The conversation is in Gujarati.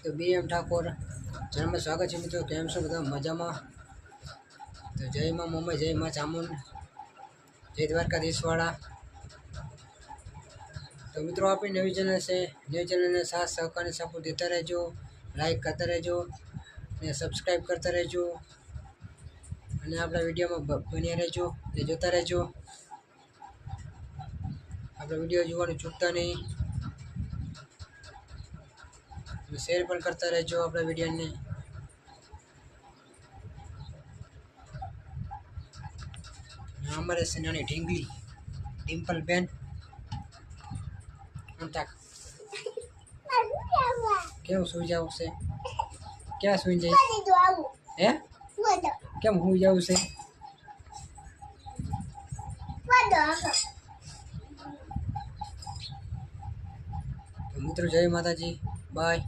તો BM ઠાકોર ચેનલમાં સ્વાગત છે મિત્રો. કેમ છો બધા? મજામાં? તો જય માં મમ્મી, જય માં ચામુંડ, જય દ્વારકાધીશવાળા. તો મિત્રો આપણી નવી ચેનલ છે, નવી ચેનલને સાથ સહકારની સપોર્ટ દેતા રહેજો, લાઈક કરતા રહેજો ને સબસ્ક્રાઈબ કરતા રહેજો અને આપણા વિડીયોમાં બન્યા રહેજો ને જોતા રહેજો. આપણા વિડીયો જોવાનું ચૂકતા નહીં, શેર પણ કરતા રહેજો આપણા વિડીયોને. અમારે છે નાની ઢીંગલી ડિમ્પલ બેન. કેમ સુઈ જવું છે? ક્યાં સુઈ જાય? હે કેમ સુઈ જવું છે? મિત્રો જય માતાજી, બાય.